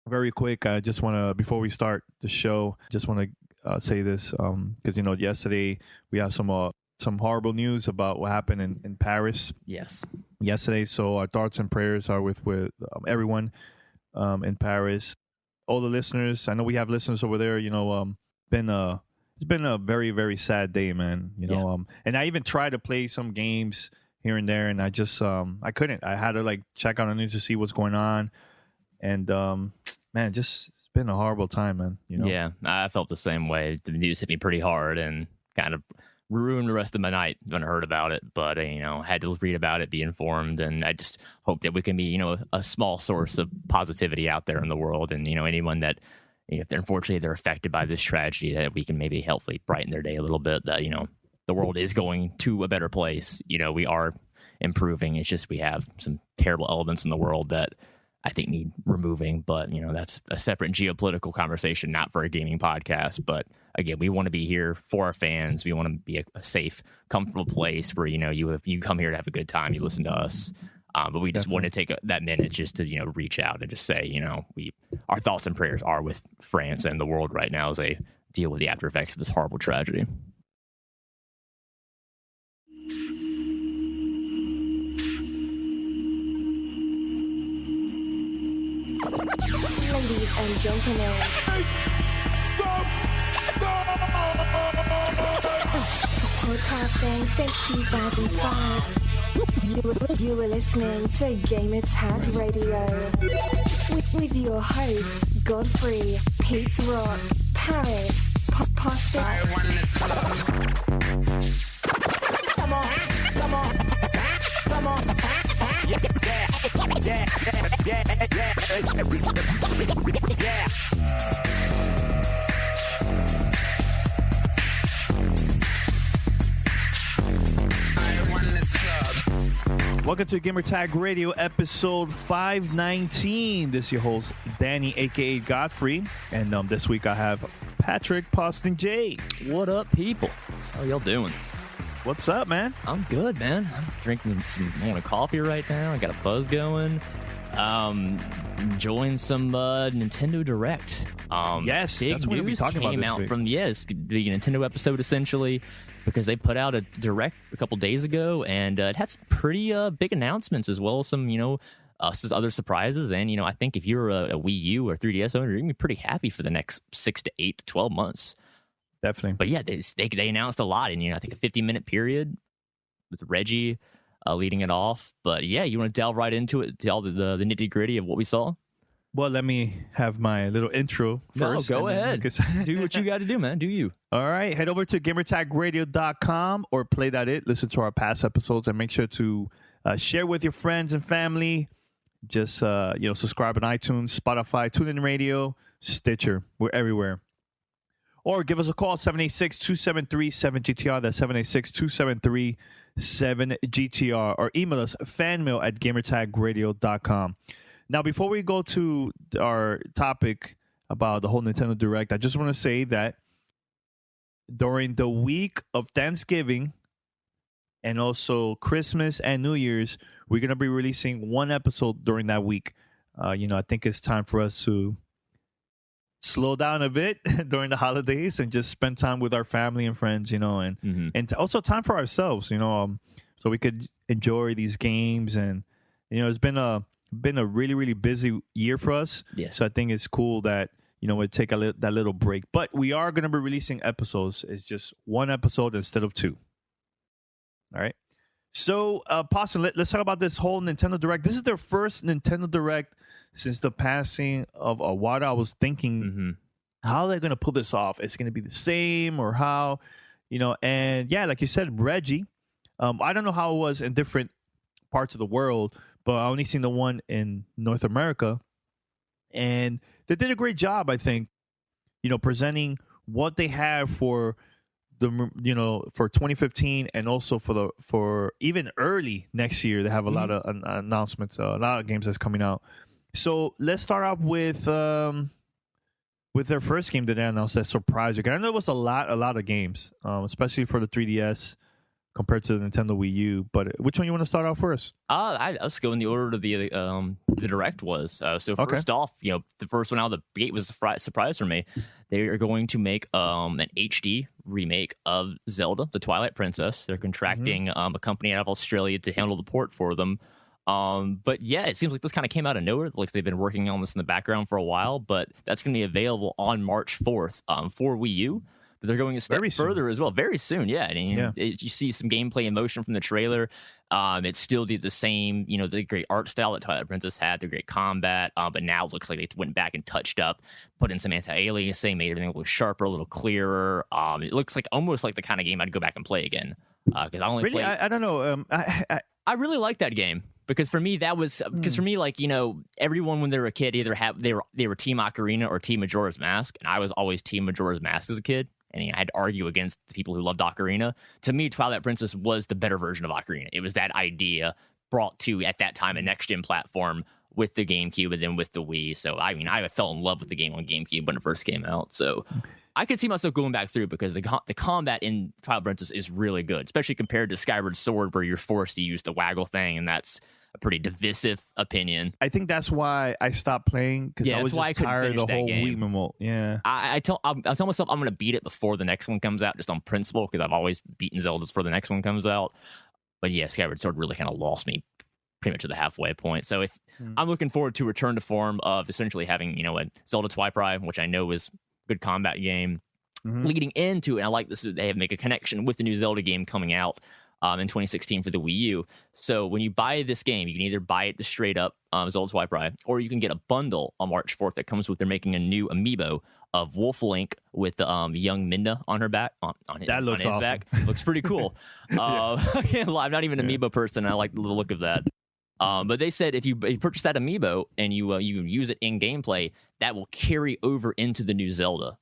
very quick. I just want to, before we start the show, just want to say this because yesterday we have some horrible news about what happened in Paris. Yes. Yesterday. So our thoughts and prayers are with everyone in Paris, all the listeners. I know we have listeners over there. It's been a very, very sad day, man. And I even tried to play some games here and there, and I just I couldn't. I had to check out the news to see what's going on, and man, just it's been a horrible time, man. Yeah, I felt the same way. The news hit me pretty hard and kind of ruined the rest of my night when I heard about it. But had to read about it, be informed, and I just hope that we can be a small source of positivity out there in the world, and anyone that if unfortunately they're affected by this tragedy, that we can maybe hopefully brighten their day a little bit. That the world is going to a better place. We are improving. It's just we have some terrible elements in the world that I think need removing. But that's a separate geopolitical conversation, not for a gaming podcast. But again, we want to be here for our fans. We want to be a safe, comfortable place where you come here to have a good time. You listen to us. But we just want to take that minute just to reach out and just say our thoughts and prayers are with France and the world right now as they deal with the after effects of this horrible tragedy. Ladies and gentlemen, podcasting since 2005, you were listening to Gamer Tag Radio with your hosts Godfrey, Pete Rock, Paris, Pasta. Come on. Welcome to Gamer Tag Radio, episode 519. This is your host, Danny, a.k.a. Godfrey. And this week I have Patrick, Poston J. What up, people? How y'all doing? What's up, man? I'm good, man. I'm drinking some morning coffee right now. I got a buzz going. Enjoying some Nintendo Direct. Yes, big that's what we're talking about came this out week. from the Nintendo episode essentially, because they put out a Direct a couple days ago, and it had some pretty big announcements as well as some other surprises. And I think if you're a Wii U or 3DS owner, you're gonna be pretty happy for the next 6 to 8 to 12 months. Definitely. But yeah, they announced a lot in I think a 50-minute period with Reggie leading it off. But yeah, you want to delve right into it, to all the nitty gritty of what we saw? Well, let me have my little intro first. No, go ahead. Do what you got to do, man. Do you? All right. Head over to gamertagradio.com or play.it. Listen to our past episodes and make sure to share with your friends and family. Just, subscribe on iTunes, Spotify, TuneIn Radio, Stitcher. We're everywhere. Or give us a call, 786-273-7GTR. That's 786-273-7GTR. Or email us, fanmail@gamertagradio.com. Now, before we go to our topic about the whole Nintendo Direct, I just want to say that during the week of Thanksgiving and also Christmas and New Year's, we're going to be releasing one episode during that week. I think it's time for us to slow down a bit during the holidays and just spend time with our family and friends, and also time for ourselves, so we could enjoy these games. And it's been a really, really busy year for us. Yes. So I think it's cool that we take that little break. But we are going to be releasing episodes. It's just one episode instead of two. All right. So, Poston, let's talk about this whole Nintendo Direct. This is their first Nintendo Direct since the passing of Iwata. I was thinking, how are they going to pull this off? Is it going to be the same or how? And yeah, like you said, Reggie, I don't know how it was in different parts of the world, but I only seen the one in North America. And they did a great job, I think, presenting what they have for for 2015 and also for even early next year. They have a lot of announcements, a lot of games that's coming out. So let's start off with their first game that they announced that surprised you. I know it was a lot of games, especially for the 3DS. compared to the Nintendo Wii U. But which one you want to start off first? Let's go in the order of the direct was. So first off, the first one out of the gate was a surprise for me. They are going to make an HD remake of Zelda, the Twilight Princess. They're contracting a company out of Australia to handle the port for them. But yeah, it seems like this kind of came out of nowhere. Like they've been working on this in the background for a while, but that's going to be available on March 4th for Wii U. But they're going a step further as well. Very soon, yeah. And, you see some gameplay in motion from the trailer. It's still the same, the great art style that Twilight Princess had, the great combat. But now it looks like they went back and touched up, put in some anti-aliasing, made everything look sharper, a little clearer. It looks like almost like the kind of game I'd go back and play again. Because I only really, I don't know. I really like that game. Because for me, that was everyone when they were a kid either they were Team Ocarina or Team Majora's Mask, and I was always Team Majora's Mask as a kid, and I had to argue against the people who loved Ocarina. To me, Twilight Princess was the better version of Ocarina. It was that idea brought to at that time a next gen platform with the GameCube and then with the Wii. So I fell in love with the game on GameCube when it first came out. So I could see myself going back through because the combat in Twilight Princess is really good, especially compared to Skyward Sword, where you're forced to use the waggle thing, and that's a pretty divisive opinion. I think that's why I stopped playing, because I was just tired of the whole Wii remote. Yeah, I'll tell myself I'm going to beat it before the next one comes out, just on principle, because I've always beaten Zeldas before the next one comes out. But yeah, Skyward Sword really kind of lost me pretty much to the halfway point. So I'm looking forward to return to form of essentially having a Zelda Twilight, which I know is a good combat game, leading into, and I like this, they have make a connection with the new Zelda game coming out in 2016 for the Wii U. So when you buy this game, you can either buy it straight up, Zelda Twilight, or you can get a bundle on March 4th that comes with, they're making a new amiibo of Wolf Link with the young Minda on her back, on his awesome. back. Looks pretty cool. I can't lie, I'm not even an amiibo person, and I like the look of that. But they said if you purchase that amiibo and you use it in gameplay, that will carry over into the new Zelda.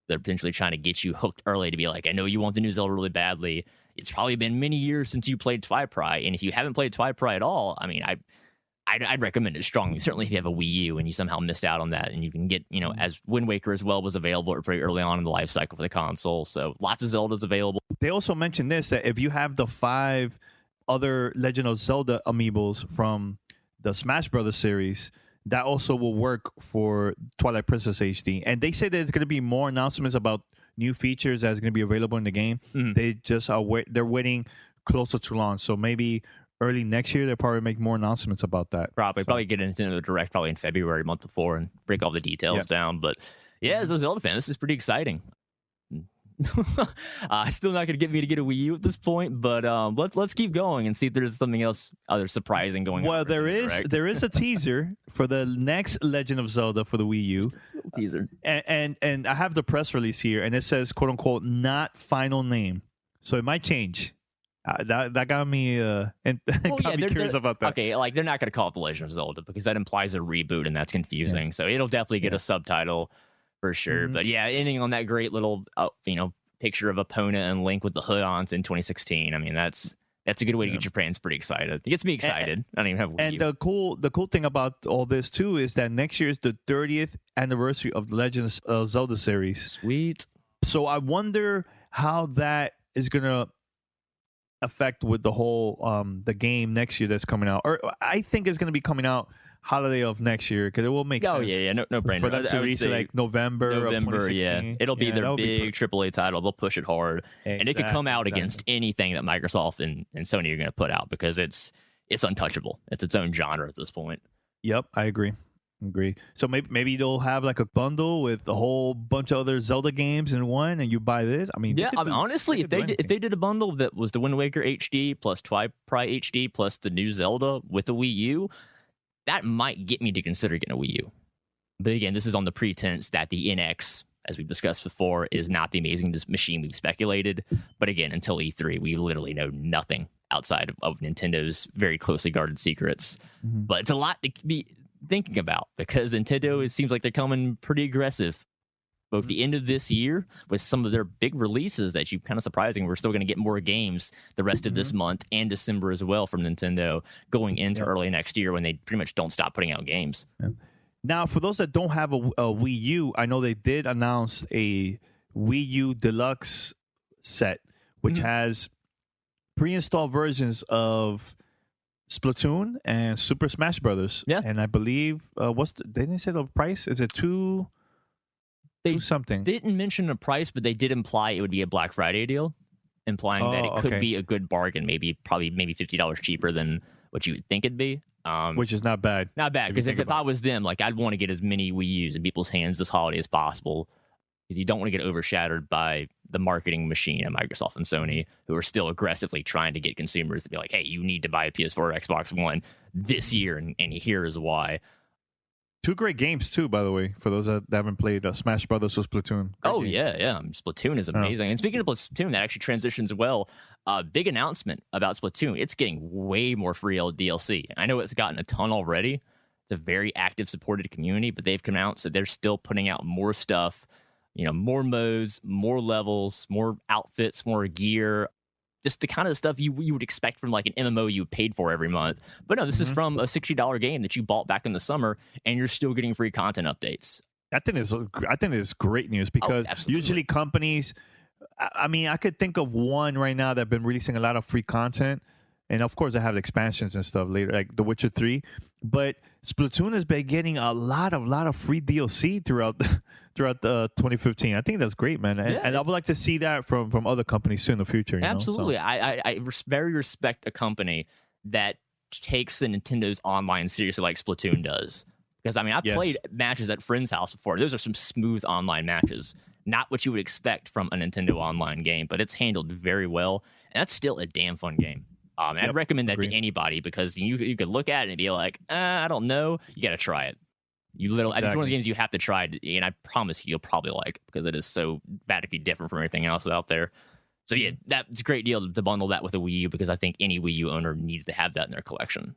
They're potentially trying to get you hooked early to be like, I know you want the new Zelda really badly. It's probably been many years since you played Twilight, and if you haven't played Twilight at all, I'd recommend it strongly. Certainly if you have a Wii U and you somehow missed out on that, and you can get, as Wind Waker as well was available pretty early on in the life cycle for the console. So lots of Zeldas available. They also mentioned this, that if you have the 5 other Legend of Zelda amiibos from the Smash Brothers series, that also will work for Twilight Princess HD. And they say there's going to be more announcements about new features that's going to be available in the game. They just they're waiting closer to launch. So maybe early next year, they'll probably make more announcements about that. Probably get into the direct probably in February, month before, and break all the details down. But yeah, as a Zelda fan, this is pretty exciting. Still not going to get me to get a Wii U at this point, but let's keep going and see if there's something else other surprising going on. Well, there is a teaser for the next Legend of Zelda for the Wii U. Teaser, and I have the press release here, and it says "quote unquote" not final name, so it might change. That got me curious about that. Okay, like they're not going to call it the Legend of Zelda because that implies a reboot, and that's confusing. So it'll definitely get a subtitle. For sure. But yeah, ending on that great little picture of Epona and Link with the hood on in 2016. I mean, that's a good way to get your fans pretty excited. It gets me excited. I don't even have Wii U. And the cool thing about all this too is that next year is the 30th anniversary of the Legends of Zelda series. Sweet. So I wonder how that is gonna affect with the whole the game next year that's coming out. Or I think it's gonna be coming out holiday of next year, because it will make sense. No brainer. For them to release it like November of 2016. Yeah. It'll be their big AAA title. They'll push it hard. Exactly, and it could come out against anything that Microsoft and Sony are going to put out, because it's untouchable. It's its own genre at this point. Yep, I agree. So maybe they'll have like a bundle with a whole bunch of other Zelda games in one, and you buy this. I mean, honestly, if they did a bundle that was the Wind Waker HD plus Twilight HD plus the new Zelda with the Wii U, that might get me to consider getting a Wii U. But again, this is on the pretense that the NX, as we've discussed before, is not the amazing machine we've speculated. But again, until E3, we literally know nothing outside of Nintendo's very closely guarded secrets. But it's a lot to be thinking about, because Nintendo, it seems like they're coming pretty aggressive. Both the end of this year with some of their big releases that you kind of surprising. We're still going to get more games the rest of this month and December as well from Nintendo going into early next year, when they pretty much don't stop putting out games. Now, for those that don't have a Wii U, I know they did announce a Wii U Deluxe set, which has pre-installed versions of Splatoon and Super Smash Brothers. Yeah. And I believe they didn't say the price. Is it two something? They didn't mention the price, but they did imply it would be a Black Friday deal, implying that it could be a good bargain, maybe $50 cheaper than what you would think it'd be. Which is not bad. Not bad, because if I was them, like, I'd want to get as many Wii U's in people's hands this holiday as possible, because you don't want to get overshadowed by the marketing machine at Microsoft and Sony, who are still aggressively trying to get consumers to be like, hey, you need to buy a PS4 or Xbox One this year, and here is why. Two great games, too, by the way, for those that haven't played Smash Brothers or Splatoon. Great games. Yeah. Splatoon is amazing. And speaking of Splatoon, that actually transitions well. Big announcement about Splatoon. It's getting way more free DLC. I know it's gotten a ton already. It's a very active, supported community, but they've come out, so they're still putting out more stuff, more modes, more levels, more outfits, more gear. Just the kind of stuff you would expect from like an MMO you paid for every month. But no, this is from a $60 game that you bought back in the summer, and you're still getting free content updates. I think it's great news, because usually companies, I mean, I could think of one right now that have been releasing a lot of free content. And of course, I have expansions and stuff later, like The Witcher 3. But Splatoon has been getting a lot of free DLC throughout the 2015. I think that's great, man. And I would like to see that from other companies too in the future. Absolutely, I very respect a company that takes the Nintendo's online seriously, like Splatoon does. Because I mean, I've played matches at friends' house before. Those are some smooth online matches. Not what you would expect from a Nintendo online game, but it's handled very well, and that's still a damn fun game. I'd recommend that to anybody, because you could look at it and be like, I don't know. You got to try it. It's one of those games you have to try, and I promise you'll probably like, because it is so radically different from everything else out there. So yeah, that's a great deal to bundle that with a Wii U, because I think any Wii U owner needs to have that in their collection.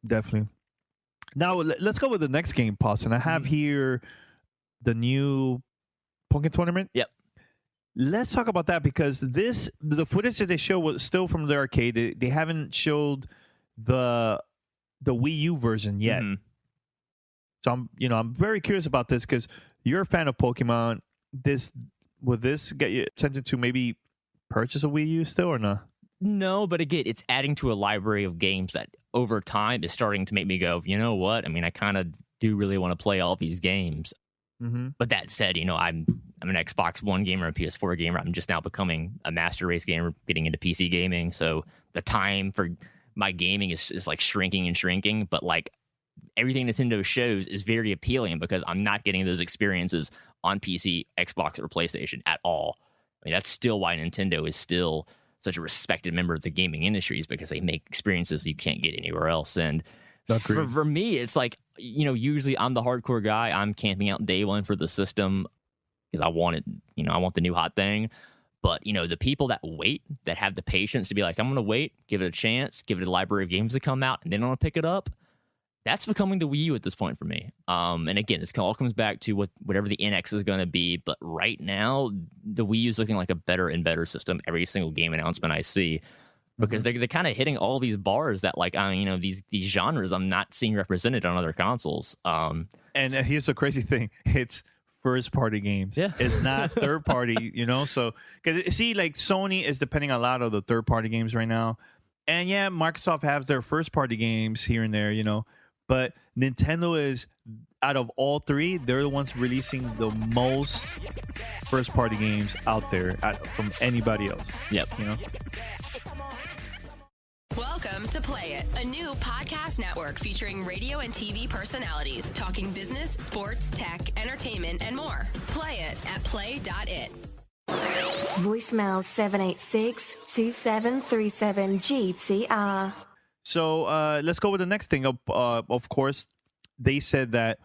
Definitely. Now let's go with the next game, Paulson. I have here the new Pokken Tournament. Yep. Let's talk about that, because the footage that they show was still from the arcade. They haven't showed the Wii U version yet. Mm-hmm. So I'm very curious about this, because you're a fan of Pokemon. Will this get you tempted to maybe purchase a Wii U still, or not? No, but again, it's adding to a library of games that over time is starting to make me go, you know what? I mean, I kind of do really want to play all these games. Mm-hmm. But that said, I'm an Xbox One gamer, a PS4 gamer. I'm just now becoming a Master Race gamer, getting into PC gaming. So the time for my gaming is like shrinking and shrinking. But like everything Nintendo shows is very appealing, because I'm not getting those experiences on PC, Xbox, or PlayStation at all. I mean, that's still why Nintendo is still such a respected member of the gaming industry, is because they make experiences you can't get anywhere else. And for me, it's like, usually I'm the hardcore guy. I'm camping out day one for the system because I want it, I want the new hot thing. But, the people that wait, that have the patience to be like, I'm going to wait, give it a chance, give it a library of games to come out, and then I'm going to pick it up. That's becoming the Wii U at this point for me. And again, this all comes back to whatever the NX is going to be. But right now, the Wii U is looking like a better and better system every single game announcement I see. Because they're kind of hitting all these bars that, like, these genres I'm not seeing represented on other consoles. And here's the crazy thing: it's first-party games. Yeah, it's not third-party. So, because see, like Sony is depending on a lot of the third-party games right now, and yeah, Microsoft has their first-party games here and there. But Nintendo is, out of all three, they're the ones releasing the most first-party games out there from anybody else. Yep. Welcome to Play It, a new podcast network featuring radio and TV personalities talking business, sports, tech, entertainment, and more. Play it at play.it. Voicemail 786-2737-GTR. So let's go with the next thing. Of course, they said that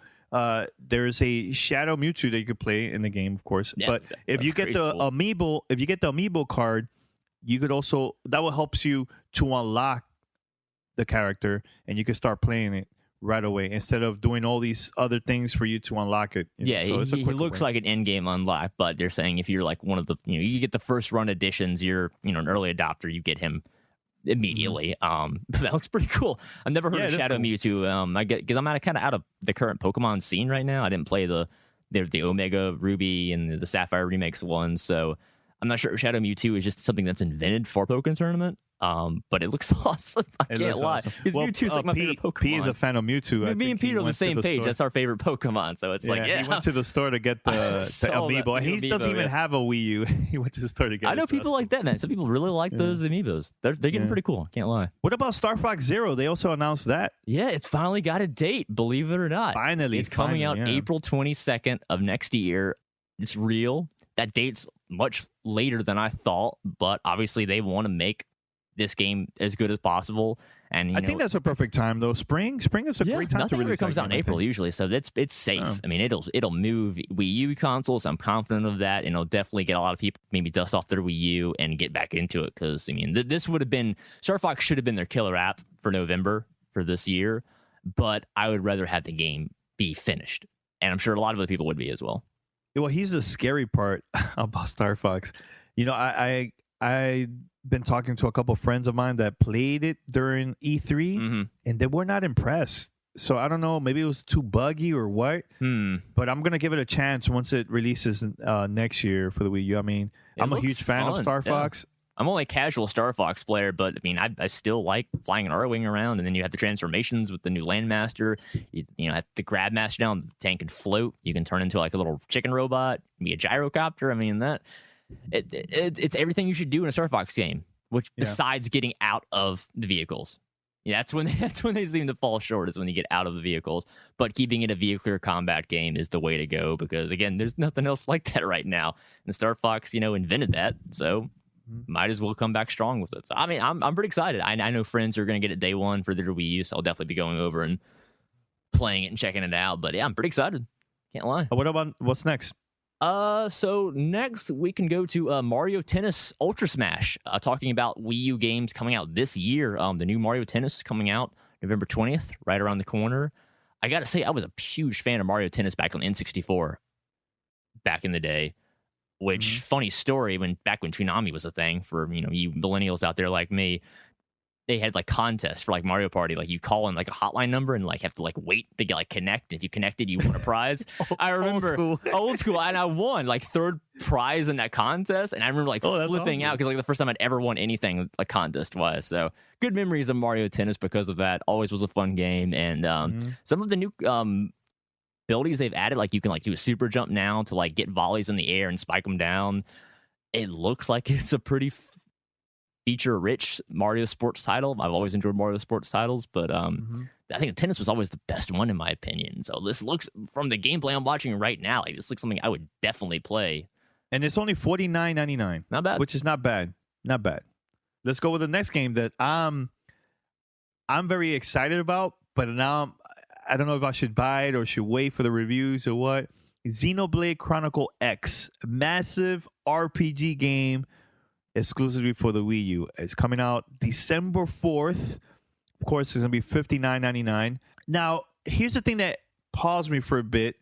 there's a Shadow Mewtwo that you could play in the game, of course. Yeah, but if you get the amiibo card, you could also, that will help you to unlock the character, and you can start playing it right away instead of doing all these other things for you to unlock it. So he looks like an end-game unlock, but they're saying if you're like one of the, you get the first run editions, you're an early adopter, you get him immediately. That looks pretty cool. I've never heard of Shadow Mewtwo. I get, because I'm kind of out of the current Pokemon scene right now. I didn't play the Omega Ruby and the Sapphire remakes one, so I'm not sure if Shadow Mewtwo is just something that's invented for Pokemon Tournament. But it looks awesome. I can't lie. Awesome. Because Mewtwo's like my favorite Pokemon. P is a fan of Mewtwo. Me and Pete are on the same page. That's our favorite Pokemon. So it's like, he went to the store to get the amiibo. He doesn't even have a Wii U. He went to the store to get it. I know people like that, man. Some people really like those amiibos. They're getting pretty cool. Can't lie. What about Star Fox Zero? They also announced that. Yeah, it's finally got a date, believe it or not. Finally. It's coming out April 22nd of next year. It's real. That date's much later than I thought, but obviously they want to make this game as good as possible. And I think that's a perfect time, though. Spring is a great time to release. It comes out in April usually, so it's safe. Oh. I mean, it'll move Wii U consoles. I'm confident of that, and it'll definitely get a lot of people maybe dust off their Wii U and get back into it. Because I mean, this would have been Star Fox should have been their killer app for November for this year, but I would rather have the game be finished, and I'm sure a lot of other people would be as well. Well, here's the scary part about Star Fox. You know, I been talking to a couple friends of mine that played it during E3, and they were not impressed. So I don't know, maybe it was too buggy or what. But I'm gonna give it a chance once it releases next year for the Wii U. I mean, I'm a huge fan of Star Fox. I'm only a casual Star Fox player, but I mean, I still like flying an R-Wing around, and then you have the transformations with the new Landmaster. You have the Grabmaster down, the tank can float. You can turn into like a little chicken robot, be a gyrocopter. I mean, it's everything you should do in a Star Fox game, which besides getting out of the vehicles. Yeah, that's when they seem to fall short, is when you get out of the vehicles. But keeping it a vehicular combat game is the way to go, because again, there's nothing else like that right now. And Star Fox, invented that, so might as well come back strong with it. So I mean, I'm pretty excited. I know friends are going to get it day one for their Wii U, so I'll definitely be going over and playing it and checking it out. But yeah, I'm pretty excited. Can't lie. What's next? So next we can go to Mario Tennis Ultra Smash, talking about Wii U games coming out this year. The new Mario Tennis is coming out November 20th, right around the corner. I got to say, I was a huge fan of Mario Tennis back on N64 back in the day, which funny story, back when Toonami was a thing for, you millennials out there like me, they had like contests for like Mario Party. Like you call in like a hotline number and like have to like wait to get like connect. If you connected, you won a prize. I remember old school, and I won like third prize in that contest. And I remember like flipping out because like the first time I'd ever won anything like contest wise. So good memories of Mario Tennis because of that. Always was a fun game. And some of the new abilities they've added, like you can like do a super jump now to like get volleys in the air and spike them down. It looks like it's a pretty feature-rich Mario sports title. I've always enjoyed Mario sports titles, but I think tennis was always the best one in my opinion. So this looks, from the gameplay I'm watching right now, like this looks something I would definitely play. And it's only $49.99. Not bad. Which is not bad. Not bad. Let's go with the next game that I'm very excited about, but now I don't know if I should buy it or should wait for the reviews or what. Xenoblade Chronicle X, massive RPG game exclusively for the Wii U. It's coming out December 4th. Of course, it's going to be $59.99. Now, here's the thing that paused me for a bit,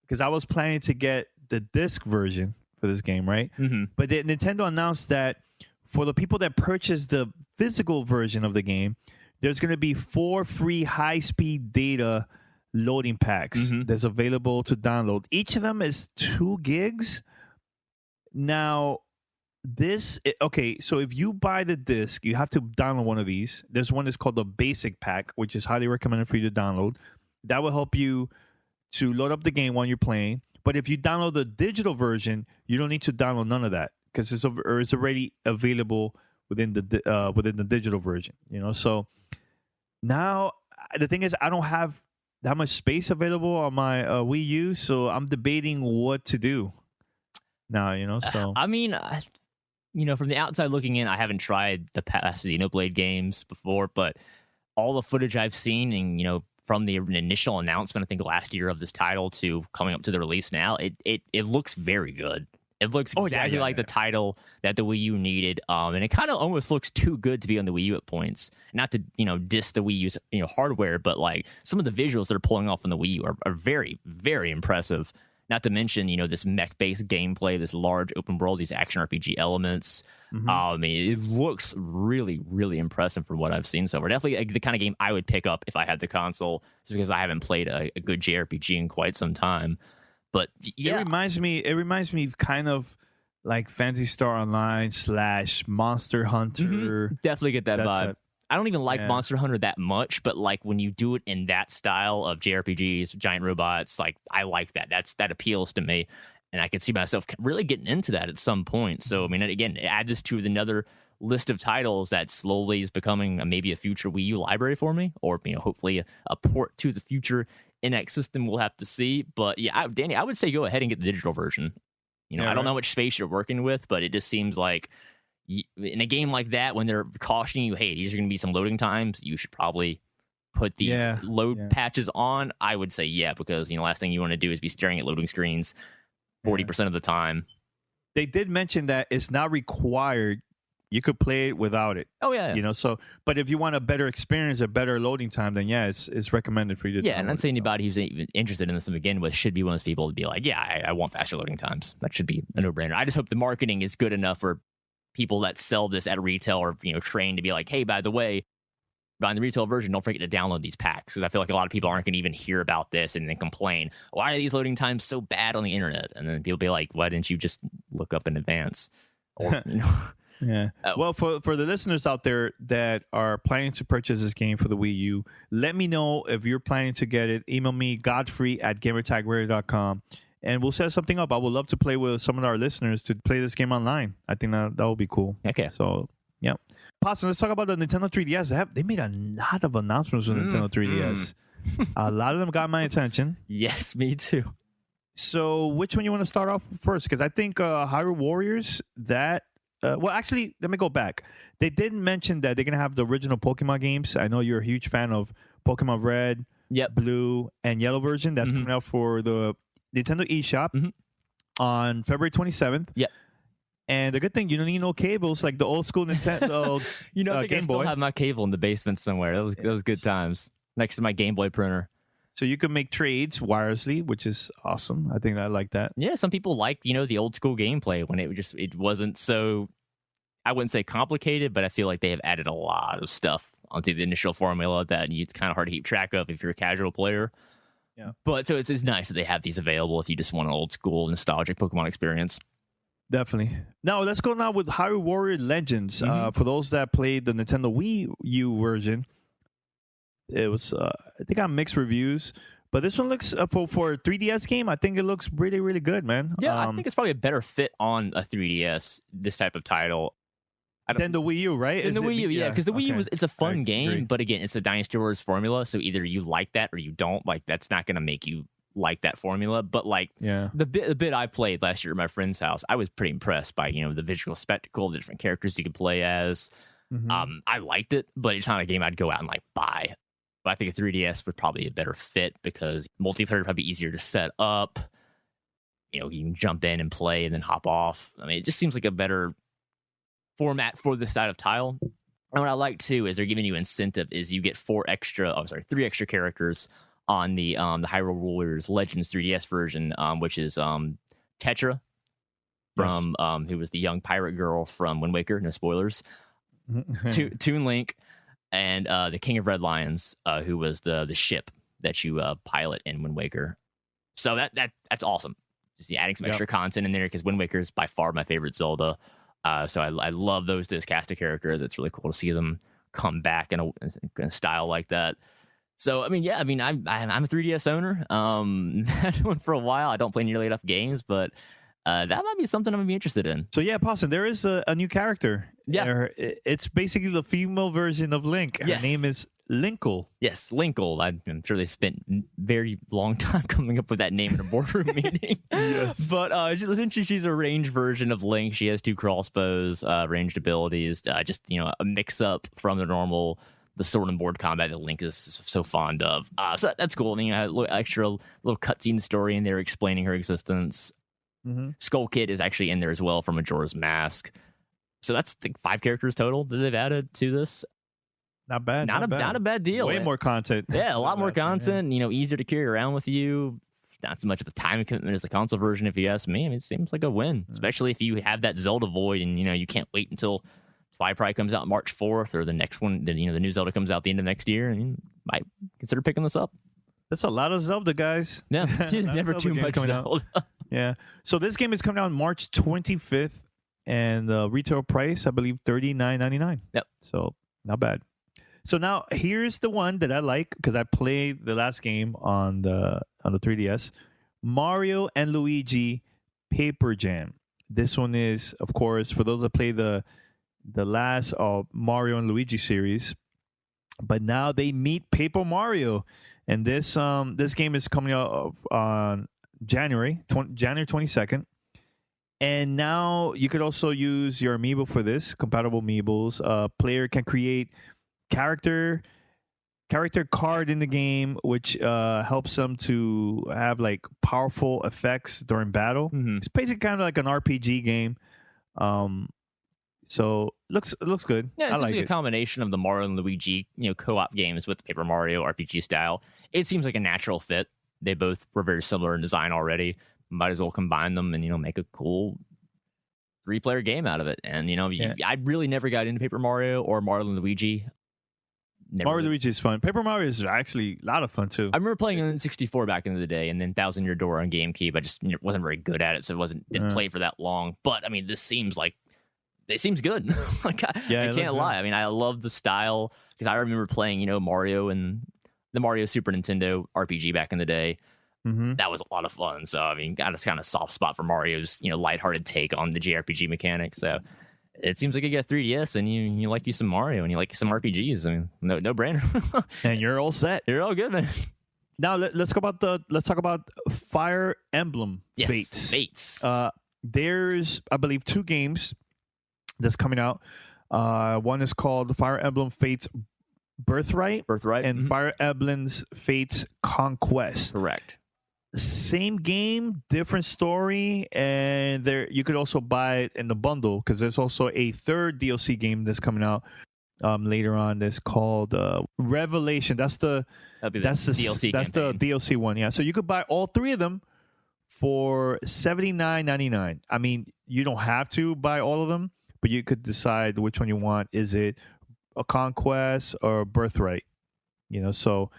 because I was planning to get the disc version for this game, right? But Nintendo announced that for the people that purchase the physical version of the game, there's going to be 4 free high-speed data loading packs that's available to download. Each of them is 2 gigs. Now, so if you buy the disc, you have to download one of these. There's one that's called the basic pack, which is highly recommended for you to download. That will help you to load up the game while you're playing. But if you download the digital version, you don't need to download none of that, because it's already available within the digital version. So now the thing is, I don't have that much space available on my Wii U, so I'm debating what to do now. So I mean, from the outside looking in, I haven't tried the past Xenoblade games before, but all the footage I've seen, and from the initial announcement, I think last year, of this title to coming up to the release now, it looks very good. It looks exactly like the title that the Wii U needed, and it kind of almost looks too good to be on the Wii U at points. Not to diss the Wii U's hardware, but like some of the visuals that are pulling off on the Wii U are very, very impressive. Not to mention, this mech-based gameplay, this large open world, these action RPG elements. I mean, it looks really, really impressive from what I've seen. So we're definitely the kind of game I would pick up if I had the console, just because I haven't played a good JRPG in quite some time. But yeah, it reminds me kind of like Phantasy Star Online / Monster Hunter. Definitely get that vibe. type. I don't even like Yeah. Monster Hunter that much, but like when you do it in that style of JRPGs, giant robots, like I like that. That appeals to me, and I could see myself really getting into that at some point. So I mean, again, add this to another list of titles that slowly is becoming maybe a future Wii U library for me, or hopefully a port to the future NX system. We'll have to see. But yeah, Danny, I would say go ahead and get the digital version. I don't know how much space you're working with, but it just seems like in a game like that, when they're cautioning you, hey, these are going to be some loading times, you should probably put these load patches on. I would say, yeah, because last thing you want to do is be staring at loading screens 40% of the time. They did mention that it's not required. You could play it without it. Oh yeah. So, but if you want a better experience, a better loading time, then yeah, it's recommended for you to. Yeah, and I'd say anybody who's even interested in this to begin with should be one of those people to be like, yeah, I want faster loading times. That should be a no-brainer. I just hope the marketing is good enough for people that sell this at retail or trained to be like, hey, by the way, buying the retail version, don't forget to download these packs, because I feel like a lot of people aren't going to even hear about this and then complain, why are these loading times so bad on the internet? And then people be like, why didn't you just look up in advance? Or Yeah. Well, for the listeners out there that are planning to purchase this game for the Wii U, let me know if you're planning to get it. Email me, godfrey@gamertagradio.com, and we'll set something up. I would love to play with some of our listeners to play this game online. I think that would be cool. Okay. So, yeah. Pastor, let's talk about the Nintendo 3DS. They made a lot of announcements with Nintendo 3DS. A lot of them got my attention. Yes, me too. So, which one you want to start off first? Because I think Hyrule Warriors, that... well, actually, let me go back. They didn't mention that they're going to have the original Pokemon games. I know you're a huge fan of Pokemon Red, Blue, and Yellow version. That's coming out for the Nintendo eShop on February 27th. Yep. And the good thing, you don't need no cables like the old school Nintendo I think Game I still Boy. have my cable in the basement somewhere. That was good times. Next to my Game Boy printer. So you can make trades wirelessly, which is awesome. I think I like that. Yeah, some people like, the old school gameplay when it wasn't so, I wouldn't say complicated, but I feel like they have added a lot of stuff onto the initial formula that it's kind of hard to keep track of if you're a casual player. Yeah. But so it's nice that they have these available if you just want an old school nostalgic Pokemon experience. Definitely. Now, let's go now with Hyrule Warrior Legends. For those that played the Nintendo Wii U version, it was, I think, got mixed reviews. But this one looks, for a 3DS game, I think it looks really, really good, man. Yeah, I think it's probably a better fit on a 3DS, this type of title. Than the Wii U, right? In the Wii U, yeah. Because the Wii U, it's a fun game, agree. but again, it's a Dynasty Warriors formula, so either you like that or you don't. Like, that's not going to make you like that formula. But like, the bit I played last year at my friend's house, I was pretty impressed by, the visual spectacle, the different characters you could play as. I liked it, but it's not a game I'd go out and like buy. But I think a 3DS would probably be a better fit because multiplayer would probably be easier to set up. You can jump in and play and then hop off. I mean, it just seems like a better format for this style of tile. And what I like too is they're giving you incentive is you get 3 extra characters on the Hyrule Warriors Legends 3DS version, which is Tetra from who was the young pirate girl from Wind Waker. No spoilers. Toon Link. And the King of Red Lions, who was the ship that you pilot in Wind Waker. So that's awesome. Just adding some extra content in there because Wind Waker is by far my favorite Zelda. So I love this cast of characters. It's really cool to see them come back in a style like that. So I'm a 3DS owner. Had one for a while. I don't play nearly enough games, but that might be something I'm gonna be interested in. So yeah, Paulson, there is a new character. Yeah, it's basically the female version of Link. Her name is Linkle. Yes, Linkle. I'm sure they spent a very long time coming up with that name in a boardroom meeting. Yes, but essentially she's a ranged version of Link. She has 2 crossbows, ranged abilities. Just a mix up from the sword and board combat that Link is so fond of. So that's cool. I mean, a little extra little cutscene story in there explaining her existence. Skull Kid is actually in there as well from Majora's Mask. So that's 5 characters total that they've added to this. Not bad. Not a bad deal. Way more content. Yeah, a lot more content. Easier to carry around with you. Not so much of a time commitment as the console version, if you ask me. I mean, it seems like a win, especially if you have that Zelda void and you can't wait until Spy probably comes out March 4th or the next one. The new Zelda comes out the end of next year, and you might consider picking this up. That's a lot of Zelda, guys. Yeah, never too much Zelda. Yeah. So this game is coming out March 25th, and the retail price, I believe, $39.99. Yep. So not bad. So now here's the one that I like because I played the last game on the 3DS, Mario and Luigi Paper Jam. This one is, of course, for those that play the last Mario and Luigi series, but now they meet Paper Mario, and this game is coming out on January 22nd. And now you could also use your amiibo for this, compatible amiibos. Player can create character card in the game, which helps them to have like powerful effects during battle. Mm-hmm. It's basically kind of like an RPG game. So looks good. Yeah, it I seems like like it. a combination of the Mario and Luigi, co-op games with Paper Mario RPG style. It seems like a natural fit. They both were very similar in design already. Might as well combine them and make a cool 3-player game out of it. And I really never got into Paper Mario or Mario and Luigi. Mario Luigi is fun. Paper Mario is actually a lot of fun too. I remember playing on 64 back in the day, and then Thousand Year Door on GameCube. I just wasn't very good at it, so didn't play for that long. But I mean, this seems good. Like I can't lie. I mean, I love the style because I remember playing Mario and the Mario Super Nintendo RPG back in the day. Mm-hmm. That was a lot of fun. So I mean, got a kind of soft spot for Mario's lighthearted take on the JRPG mechanics. So it seems like you get 3DS and you like you some Mario and you like some RPGs. I mean, no brainer. And you're all set. You're all good, man. Now let's talk about Fire Emblem Fates. There's, I believe, 2 games that's coming out. One is called Fire Emblem Fates Birthright, and Fire Emblem's Fates Conquest. Correct. Same game, different story, and there you could also buy it in the bundle because there's also a third DLC game that's coming out later on. That's called Revelation. That's the DLC. That's campaign. the DLC one. Yeah, so you could buy all 3 of them for $79.99. I mean, you don't have to buy all of them, but you could decide which one you want. Is it a Conquest or a Birthright? So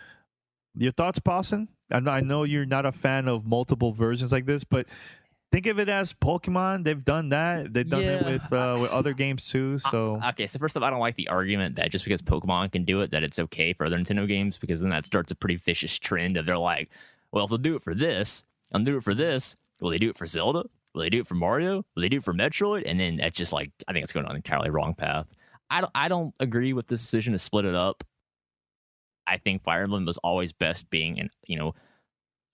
your thoughts, Boston? I know you're not a fan of multiple versions like this, but think of it as Pokemon. They've done that. They've done it with other games too. So okay, so first of all, I don't like the argument that just because Pokemon can do it, that it's okay for other Nintendo games, because then that starts a pretty vicious trend of they're like, well, if they'll do it for this, I'll do it for this. Will they do it for Zelda? Will they do it for Mario? Will they do it for Metroid? And then that's just like, I think it's going on an entirely wrong path. I don't agree with this decision to split it up. I think Fire Emblem was always best being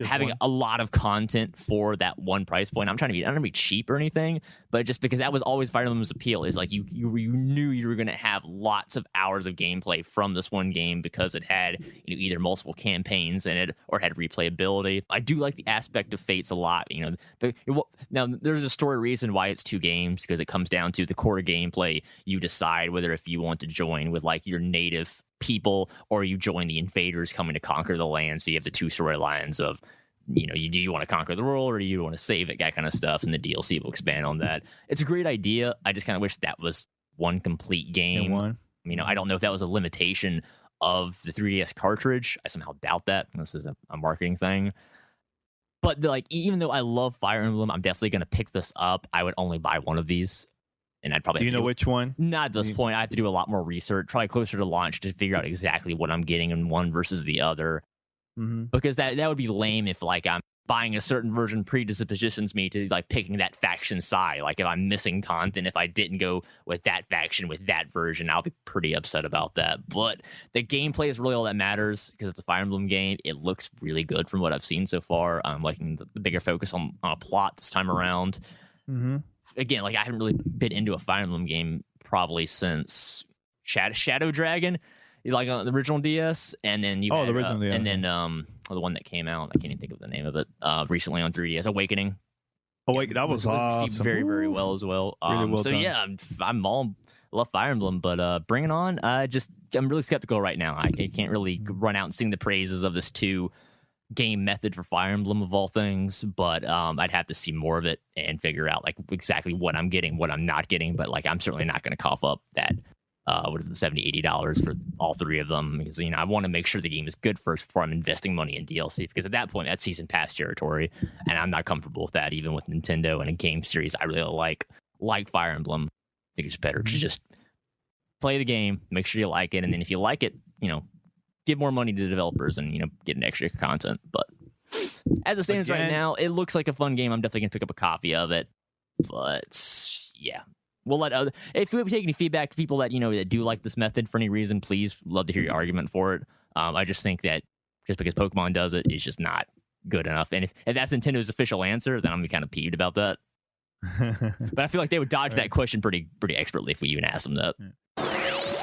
having a lot of content for that one price point. I'm trying to be cheap or anything, but just because that was always Fire Emblem's appeal, is like you knew you were going to have lots of hours of gameplay from this one game because it had either multiple campaigns in it or it had replayability. I do like the aspect of Fates a lot. Now there's a story reason why it's 2 games, because it comes down to the core gameplay. You decide whether if you want to join with like your native people or you join the invaders coming to conquer the land. So you have the 2 storylines of do you want to conquer the world or do you want to save it, that kind of stuff, and the DLC will expand on that. It's a great idea. I just kind of wish that was one complete game. I don't know if that was a limitation of the 3DS cartridge. I somehow doubt that. This is a marketing thing. But even though I love Fire Emblem, I'm definitely going to pick this up. I would only buy one of these. And I'd probably which one? Not at this point. I have to do a lot more research, probably closer to launch, to figure out exactly what I'm getting in one versus the other. Mm-hmm. Because that would be lame if I'm buying a certain version predispositions me to picking that faction side. Like if I'm missing content, if I didn't go with that faction with that version, I'll be pretty upset about that. But the gameplay is really all that matters because it's a Fire Emblem game. It looks really good from what I've seen so far. I'm liking the bigger focus on a plot this time around. Mm-hmm. Again, I haven't really been into a Fire Emblem game probably since Shadow Dragon, like on the original DS, and then the original, DS. And then the one that came out, I can't even think of the name of it, recently on 3DS, Awakening. That was awesome. Very, very well as well. Really well so done. yeah, love Fire Emblem, but bring it on. I'm really skeptical right now. I can't really run out and sing the praises of this 2 game method for Fire Emblem of all things, but I'd have to see more of it and figure out exactly what I'm getting, what I'm not getting. But I'm certainly not going to cough up that what is it, $70-$80 for all three of them, because I want to make sure the game is good first before I'm investing money in DLC, because at that point that's season pass territory, and I'm not comfortable with that even with Nintendo and a game series I really like Fire Emblem. I think it's better to just play the game, make sure you like it, and then if you like it, give more money to the developers and get an extra content. But as it stands right now, it looks like a fun game. I'm definitely gonna pick up a copy of it. But yeah, we'll let if we take any feedback to people that that do like this method for any reason, please, love to hear your argument for it. I just think that just because Pokemon does it, it's just not good enough. And if that's Nintendo's official answer, then I'm kind of peeved about that. But I feel like they would dodge that question pretty expertly if we even asked them that.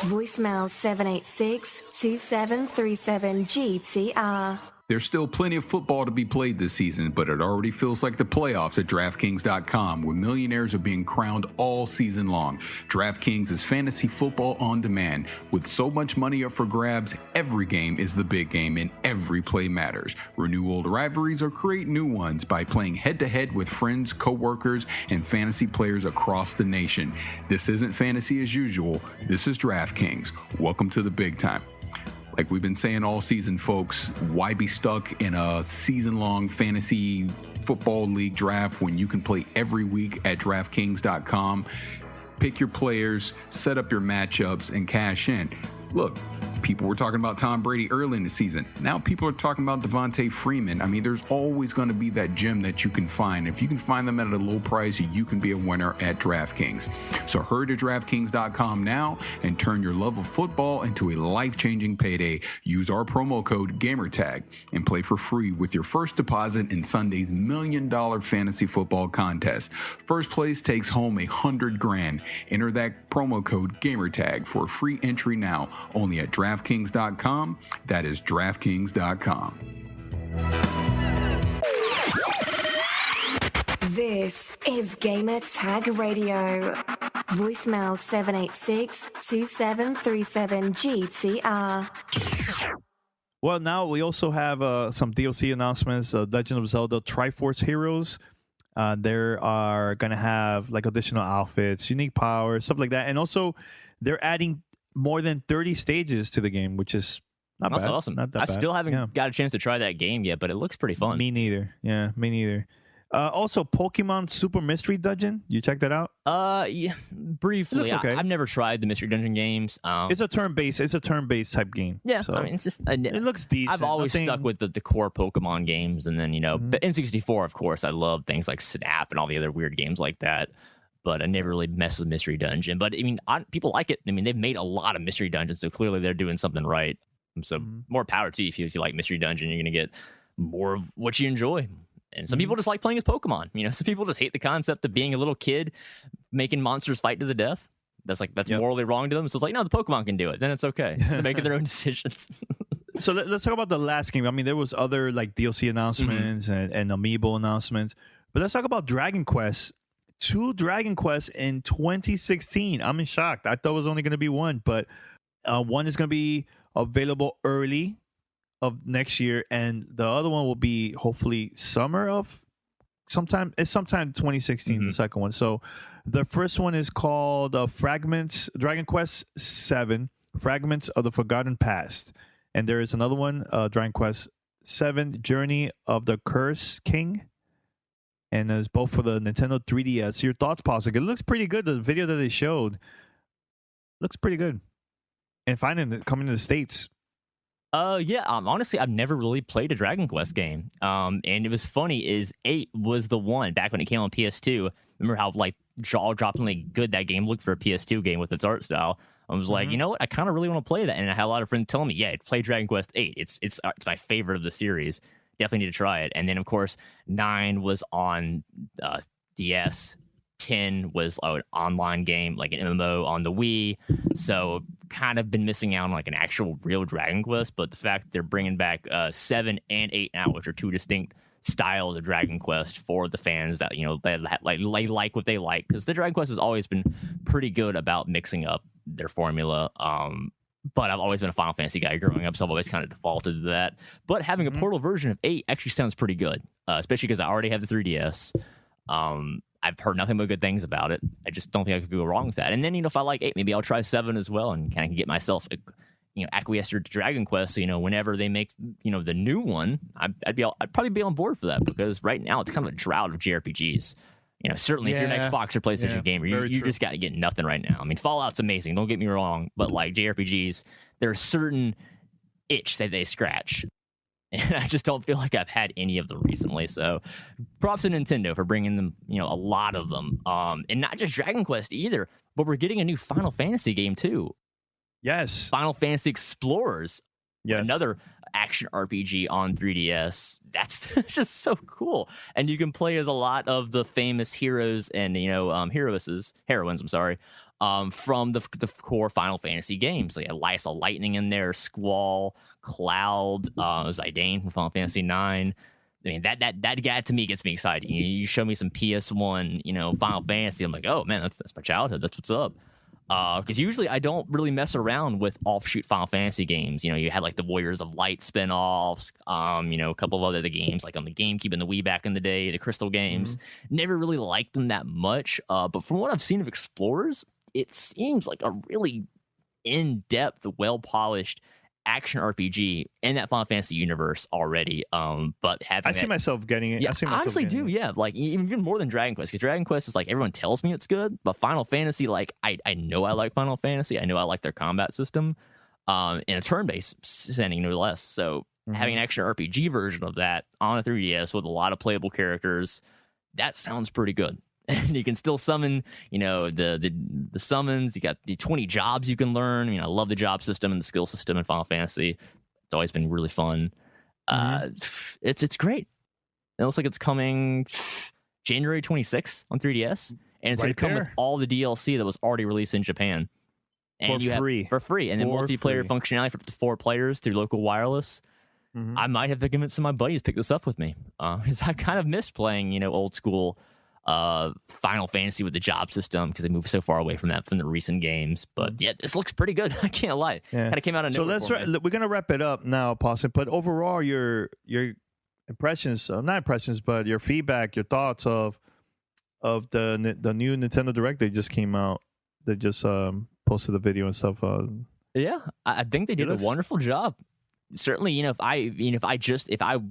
Voicemail 786-2737-GTR. There's still plenty of football to be played this season, but it already feels like the playoffs at DraftKings.com, where millionaires are being crowned all season long. DraftKings is fantasy football on demand. With so much money up for grabs, every game is the big game and every play matters. Renew old rivalries or create new ones by playing head-to-head with friends, coworkers, and fantasy players across the nation. This isn't fantasy as usual. This is DraftKings. Welcome to the big time. Like we've been saying all season, folks, why be stuck in a season-long fantasy football league draft when you can play every week at DraftKings.com? Pick your players, set up your matchups, and cash in. Look, people were talking about Tom Brady early in the season. Now people are talking about Devontae Freeman. I mean, there's always going to be that gem that you can find. If you can find them at a low price, you can be a winner at DraftKings. So hurry to DraftKings.com now and turn your love of football into a life-changing payday. Use our promo code GAMERTAG and play for free with your first deposit in Sunday's $1 million fantasy football contest. First place takes home $100,000. Enter that promo code GAMERTAG for a free entry now, only at DraftKings.com. That is DraftKings.com. This is Gamer Tag Radio. Voicemail 786-2737-GTR. Well, now we also have some DLC announcements. Legend of Zelda Triforce Heroes. They are going to have like additional outfits, unique powers, stuff like that. And also, they're adding more than 30 stages to the game, which is not That's bad. awesome. Not that I bad. still haven't got a chance to try that game yet, but it looks pretty fun. Me neither. Yeah, me neither. Also, Pokemon Super Mystery Dungeon. You check that out? Yeah, briefly. It looks okay. I've never tried the Mystery Dungeon games. It's a turn-based. It's a turn-based type game. Yeah, so I mean, it's just it looks decent. I've always stuck with the core Pokemon games, and then the N64, of course. I love things like Snap and all the other weird games like that. But I never really messed with Mystery Dungeon. But I mean, people like it. I mean, they've made a lot of Mystery Dungeons, so clearly they're doing something right. So more power to you if you like Mystery Dungeon. You're going to get more of what you enjoy. And some people just like playing as Pokemon. Some people just hate the concept of being a little kid making monsters fight to the death. That's morally wrong to them. So it's like, no, the Pokemon can do it. Then it's okay. They're making their own decisions. So let's talk about the last game. I mean, there was other like DLC announcements and Amiibo announcements. But let's talk about Dragon Quest. 2 Dragon Quests in 2016. I'm in shock. I thought it was only going to be one, but one is going to be available early of next year, and the other one will be hopefully summer of sometime 2016. The second one. So the first one is called Fragments, Dragon Quest 7 Fragments of the Forgotten Past, and there is another one, Dragon Quest 7 Journey of the Cursed King. And it's both for the Nintendo 3DS. Your thoughts, Posic? It looks pretty good. The video that they showed looks pretty good. And finding it coming to the States. Honestly, I've never really played a Dragon Quest game. And it was funny is 8 was the one back when it came on PS2. Remember how like jaw-droppingly good that game looked for a PS2 game with its art style. I was like, you know what? I kind of really want to play that. And I had a lot of friends telling me, yeah, play Dragon Quest 8. It's my favorite of the series. Definitely need to try it. And then, of course, 9 was on DS. 10 was an online game, like an MMO on the Wii. So kind of been missing out on like an actual real Dragon Quest. But the fact that they're bringing back 7 and 8 now, which are 2 distinct styles of Dragon Quest for the fans that, they like what they like. Because the Dragon Quest has always been pretty good about mixing up their formula. But I've always been a Final Fantasy guy growing up, so I've always kind of defaulted to that. But having a portable version of 8 actually sounds pretty good, especially because I already have the 3DS. I've heard nothing but good things about it. I just don't think I could go wrong with that. And then, if I like 8, maybe I'll try 7 as well and kind of get myself, acquiesced to Dragon Quest. So, whenever they make, the new one, I'd probably be on board for that, because right now it's kind of a drought of JRPGs. Certainly if you're an Xbox or PlayStation gamer, you just got to get nothing right now. I mean, Fallout's amazing. Don't get me wrong. But like JRPGs, there are certain itch that they scratch. And I just don't feel like I've had any of them recently. So props to Nintendo for bringing them, a lot of them. And not just Dragon Quest either, but we're getting a new Final Fantasy game too. Yes. Final Fantasy Explorers. Yes. Another action RPG on 3DS. That's just so cool. And you can play as a lot of the famous heroes and, heroines, I'm sorry, from the core Final Fantasy games. Like Lysa Lightning in there, Squall, Cloud, Zidane from Final Fantasy 9. I mean, that guy to me gets me excited. You show me some PS1, Final Fantasy. I'm like, oh man, that's my childhood. That's what's up. Because usually I don't really mess around with offshoot Final Fantasy games. You had like the Warriors of Light spinoffs, a couple of other games like on the GameCube and the Wii back in the day, the Crystal games. Never really liked them that much. But from what I've seen of Explorers, it seems like a really in-depth, well-polished action RPG in that Final Fantasy universe already. But having I see myself getting it. Yeah, I honestly do. It. Yeah, like even more than Dragon Quest, because Dragon Quest is like everyone tells me it's good, but Final Fantasy, like I know I like Final Fantasy. I know I like their combat system, in a turn-based setting, no less. So having an action RPG version of that on a 3DS with a lot of playable characters, that sounds pretty good. And you can still summon, the summons. You got the 20 jobs you can learn. I love the job system and the skill system in Final Fantasy. It's always been really fun. It's great. It looks like it's coming January 26th on 3DS, and it's going to come with all the DLC that was already released in Japan. And for free, and then multiplayer functionality for 4 players through local wireless. I might have to convince some of my buddies to pick this up with me, because I kind of missed playing, old school Final Fantasy with the job system, because they moved so far away from the recent games. But yeah, this looks pretty good. I can't lie. Yeah. Kind of came out of nowhere. So we're gonna wrap it up now, Paulson. But overall, your impressions, not impressions, but your feedback, your thoughts of the new Nintendo Direct that just came out, that just posted the video and stuff. Yeah, I think they did a wonderful job. Certainly, if I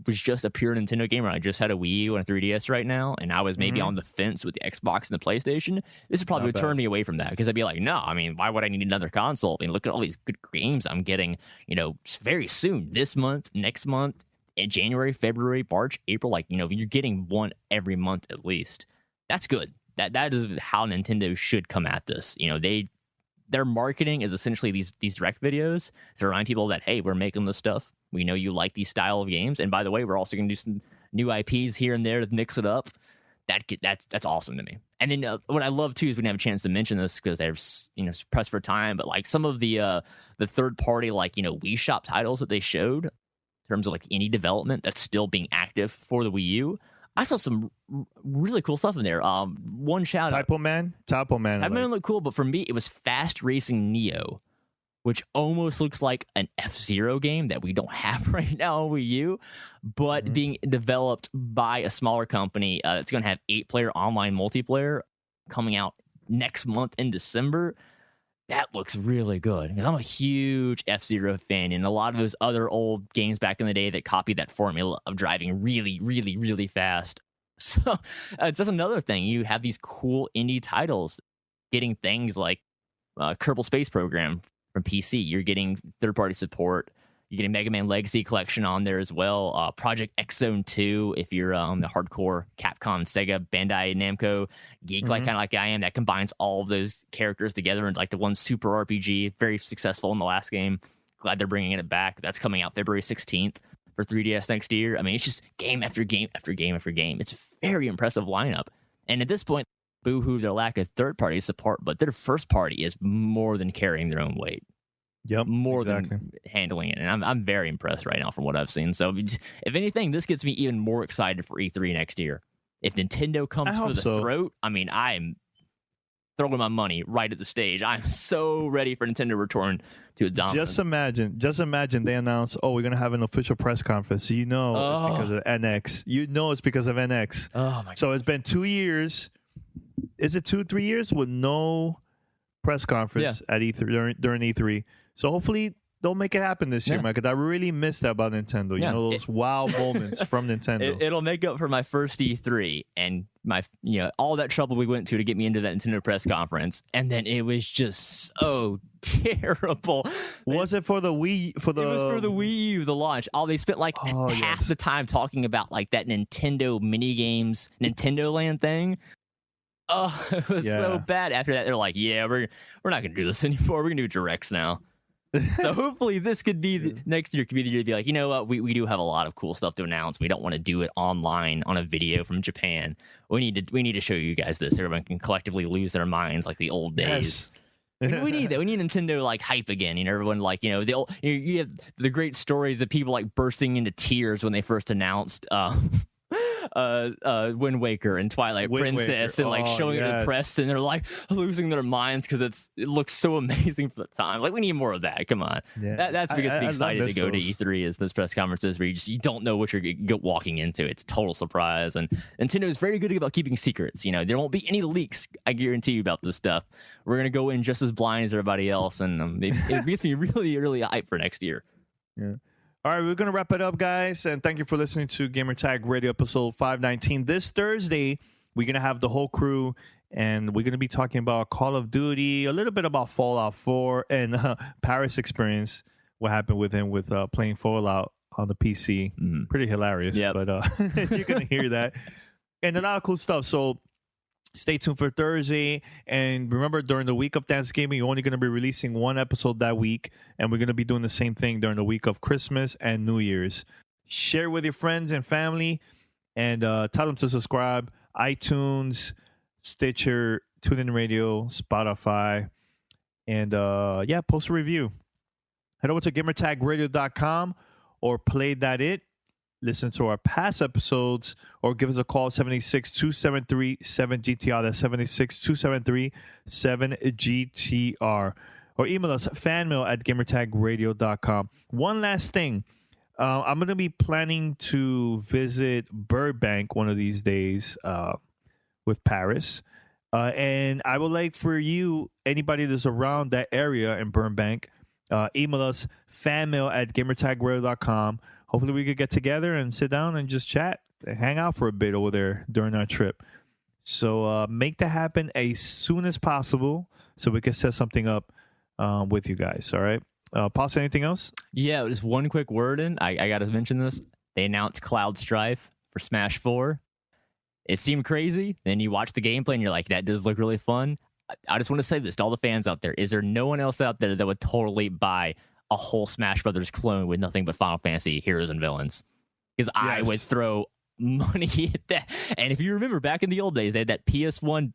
was just a pure Nintendo gamer, I just had a Wii U and a 3DS right now, and I was maybe on the fence with the Xbox and the PlayStation, this would probably turn me away from that, because I'd be like, no, I mean, why would I need another console? I mean, look at all these good games I'm getting, very soon, this month, next month, in January, February, March, April, like, you're getting one every month at least. That's good. That is how Nintendo should come at this. Their marketing is essentially these direct videos to remind people that, hey, we're making this stuff. We know you like these style of games, and by the way, we're also going to do some new IPs here and there to mix it up. That's awesome to me. And then what I love too is we didn't have a chance to mention this because they're pressed for time, but like some of the third party Wii Shop titles that they showed in terms of like indie development that's still being active for the Wii U. I saw some really cool stuff in there. One shout out. Typo Man. Typo Man looked cool, but for me, it was Fast Racing Neo, which almost looks like an F-Zero game that we don't have right now on Wii U, but being developed by a smaller company. It's going to have 8-player online multiplayer coming out next month in December. That looks really good. I'm a huge F-Zero fan, and a lot of those other old games back in the day that copied that formula of driving really, really, really fast. So it's just another thing. You have these cool indie titles getting things like Kerbal Space Program from PC. You're getting third-party support. You're getting Mega Man Legacy Collection on there as well. Project X Zone 2, if you're the hardcore Capcom, Sega, Bandai, Namco geek, kind of like I am, that combines all of those characters together into like the one super RPG. Very successful in the last game. Glad they're bringing it back. That's coming out February 16th for 3DS next year. I mean, it's just game after game after game after game. It's a very impressive lineup. And at this point, boo-hoo their lack of third-party support, but their first-party is more than carrying their own weight. Yep, more than handling it, and I'm very impressed right now from what I've seen. So, if anything, this gets me even more excited for E3 next year. If Nintendo comes for the throat, I mean, I'm throwing my money right at the stage. I'm so ready for Nintendo to return to its dominance. Just imagine they announce, we're gonna have an official press conference. So it's because of NX. It's because of NX. Oh my! So it's been 2 years. is it 2-3 years with no press conference at E3 during E3. So hopefully they'll make it happen this year, Mike. Because I really missed that about Nintendo. You know, those wow moments from Nintendo. It'll make up for my first E3 and my, all that trouble we went to get me into that Nintendo press conference, and then it was just so terrible. Was it for the Wii? It was for the Wii U, the launch. They spent half the time talking about that Nintendo mini games, Nintendo Land thing. Oh, it was so bad. After that, they're like, "Yeah, we're not gonna do this anymore. We're gonna do directs now." So hopefully this could be next year could be the year to be like, you know what, we do have a lot of cool stuff to announce. We don't want to do it online on a video from Japan. We need to show you guys this. Everyone can collectively lose their minds like the old days. Yes. We need that. We need Nintendo hype again. Everyone the old, you have the great stories of people bursting into tears when they first announced Wind Waker and Twilight Princess and showing it to the press, and they're losing their minds because it looks so amazing for the time. We need more of that. Come on. That's what gets me excited to go to E3 is this press conferences where you don't know what you're walking into. It's a total surprise, and Nintendo is very good about keeping secrets. There won't be any leaks, I guarantee you, about this stuff. We're gonna go in just as blind as everybody else, and it makes me really, really hyped for next year. Yeah. All right, we're going to wrap it up, guys, and thank you for listening to Gamertag Radio episode 519. This Thursday, we're going to have the whole crew, and we're going to be talking about Call of Duty, a little bit about Fallout 4, and Paris' experience, what happened with him with playing Fallout on the PC. Mm-hmm. Pretty hilarious, but you're going to hear that. And a lot of cool stuff, so stay tuned for Thursday. And remember, during the week of Thanksgiving, you're only going to be releasing one episode that week. And we're going to be doing the same thing during the week of Christmas and New Year's. Share with your friends and family. And tell them to subscribe. iTunes, Stitcher, TuneIn Radio, Spotify. And post a review. Head over to gamertagradio.com or play.it. Listen to our past episodes or give us a call, 786-273-7GTR. That's 76273-7GTR. Or email us, fanmail@gamertagradio.com. One last thing. I'm going to be planning to visit Burbank one of these days with Paris. And I would like for you, anybody that's around that area in Burbank, email us, fanmail@gamertagradio.com. Hopefully we could get together and sit down and just chat, hang out for a bit over there during our trip. So make that happen as soon as possible so we can set something up with you guys, all right? Pause, anything else? Yeah, just one quick word in. I got to mention this. They announced Cloud Strife for Smash 4. It seemed crazy. Then you watch the gameplay and you're like, that does look really fun. I just want to say this to all the fans out there. Is there no one else out there that would totally buy a whole Smash Brothers clone with nothing but Final Fantasy heroes and villains? Because I would throw money at that. And if you remember back in the old days, they had that PS1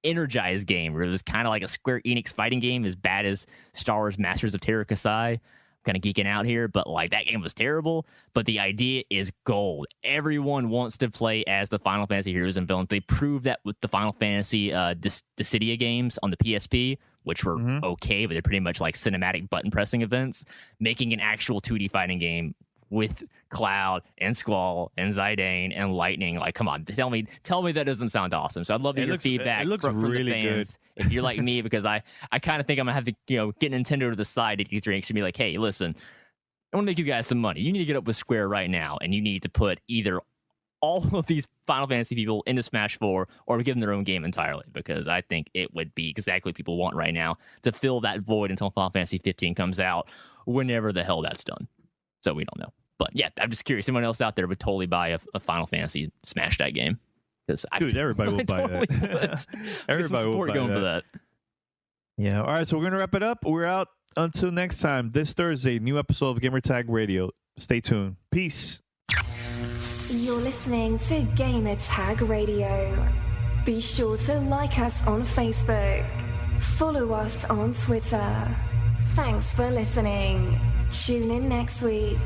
Energize game where it was kind of like a Square Enix fighting game, as bad as Star Wars Masters of Terra Kasai. Kind of geeking out here, but that game was terrible. But the idea is gold. Everyone wants to play as the Final Fantasy heroes and villains. They proved that with the Final Fantasy Dissidia games on the PSP, which were okay, but they're pretty much like cinematic button pressing events. Making an actual 2D fighting game with Cloud and Squall and Zidane and Lightning. Come on, tell me that doesn't sound awesome. So I'd love to hear feedback from really the fans. Good. If you're like me, because I kind of think I'm gonna have to get Nintendo to the side at E3 and be like, hey, listen, I want to make you guys some money. You need to get up with Square right now, and you need to put either all of these Final Fantasy people into Smash 4 or give them their own game entirely, because I think it would be exactly what people want right now to fill that void until Final Fantasy 15 comes out, whenever the hell that's done. So we don't know. But yeah, I'm just curious. Anyone else out there would totally buy a Final Fantasy Smash that game? Dude, everybody will buy that. Everybody will buy for that. Yeah. All right. So we're gonna wrap it up. We're out until next time. This Thursday, new episode of Gamertag Radio. Stay tuned. Peace. You're listening to Gamertag Radio. Be sure to like us on Facebook. Follow us on Twitter. Thanks for listening. Tune in next week.